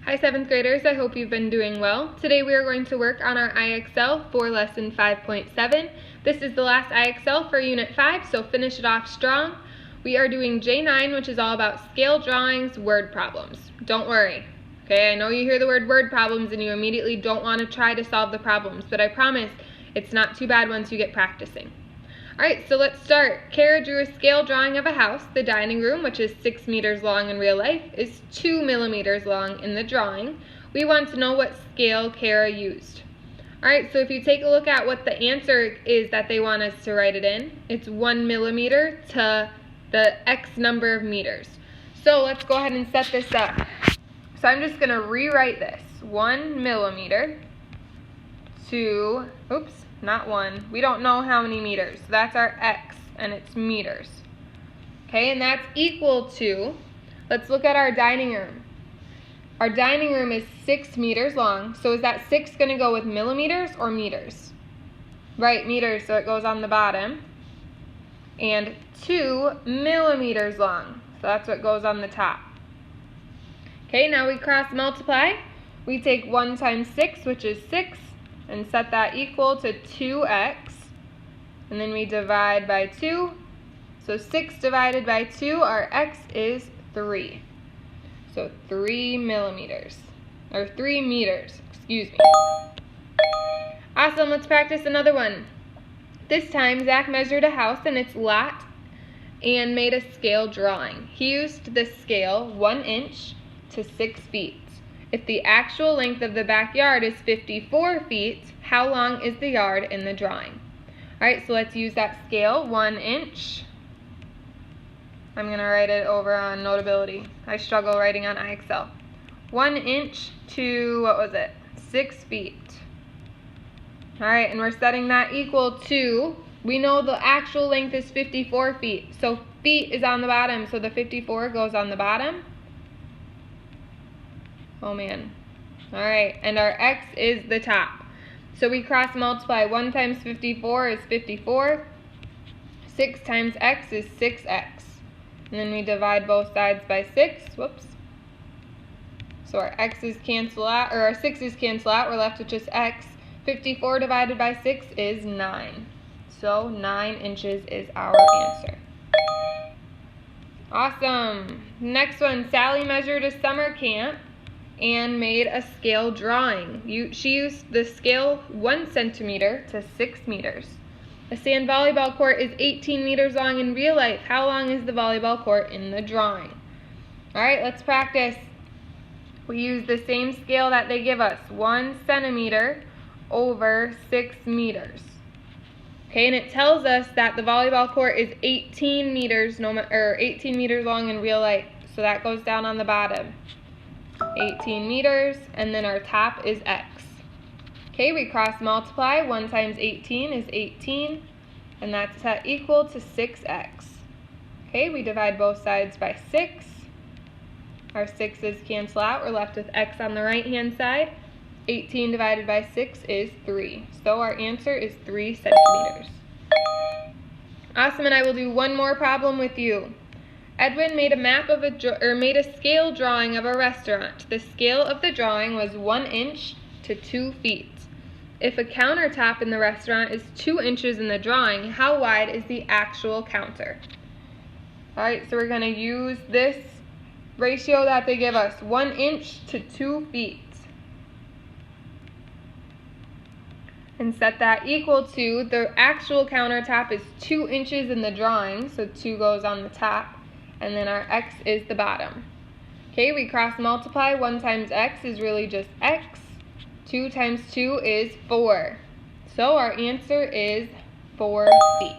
Hi 7th graders, I hope you've been doing well. Today we are going to work on our IXL for lesson 5.7. This is the last IXL for unit 5, so finish it off strong. We are doing J.9, which is all about scale drawings, word problems. Don't worry. Okay, I know you hear the word problems and you immediately don't want to try to solve the problems, but I promise it's not too bad once you get practicing. Alright, so let's start. Kara drew a scale drawing of a house. The dining room, which is 6 meters long in real life, is 2 millimeters long in the drawing. We want to know what scale Kara used. Alright, so if you take a look at what the answer is that they want us to write it in, it's 1 millimeter to the X number of meters. So let's go ahead and set this up. So I'm just going to rewrite this. 1 millimeter to, oops, not 1. We don't know how many meters. So that's our X, and it's meters. Okay, and that's equal to, let's look at our dining room. Our dining room is 6 meters long. So is that 6 going to go with millimeters or meters? Right, meters, so it goes on the bottom. And 2 millimeters long. So that's what goes on the top. Okay, now we cross multiply. We take 1 times 6, which is 6. And set that equal to 2x, and then we divide by 2. So 6 divided by 2, our x is 3. So 3 millimeters, or 3 meters, excuse me. Awesome, let's practice another one. This time, Zach measured a house and its lot and made a scale drawing. He used the scale 1 inch to 6 feet. If the actual length of the backyard is 54 feet, how long is the yard in the drawing? Alright, so let's use that scale, 1 inch. I'm going to write it over on Notability. I struggle writing on IXL. 1 inch to, what was it, 6 feet. Alright, and we're setting that equal to, we know the actual length is 54 feet. So feet is on the bottom, so the 54 goes on the bottom. Oh man. Alright, and our x is the top. So we cross multiply. 1 times 54 is 54. 6 times x is 6x. And then we divide both sides by 6. Whoops. So our x's cancel out, or our 6's cancel out. We're left with just x. 54 divided by 6 is 9. So 9 inches is our answer. Awesome. Next one, Sally measured a summer camp and made a scale drawing. She used the scale 1 centimeter to 6 meters. The sand volleyball court is 18 meters long in real life. How long is the volleyball court in the drawing? Alright, let's practice. We use the same scale that they give us, 1 centimeter over 6 meters. Okay, and it tells us that the volleyball court is 18 meters long in real life. So that goes down on the bottom. 18 meters, and then our top is x. Okay, we cross multiply. 1 times 18 is 18, and that's set equal to 6x. Okay, we divide both sides by 6. Our 6's cancel out. We're left with x on the right-hand side. 18 divided by 6 is 3. So our answer is 3 centimeters. Awesome, and I will do one more problem with you. Edwin made made a scale drawing of a restaurant. The scale of the drawing was 1 inch to 2 feet. If a countertop in the restaurant is 2 inches in the drawing, how wide is the actual counter? Alright, so we're going to use this ratio that they give us, 1 inch to 2 feet. And set that equal to, the actual countertop is 2 inches in the drawing, so 2 goes on the top. And then our x is the bottom. Okay, we cross multiply. 1 times x is really just x. 2 times 2 is 4. So our answer is 4 feet.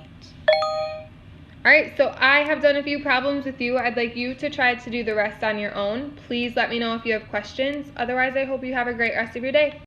Alright, so I have done a few problems with you. I'd like you to try to do the rest on your own. Please let me know if you have questions. Otherwise, I hope you have a great rest of your day.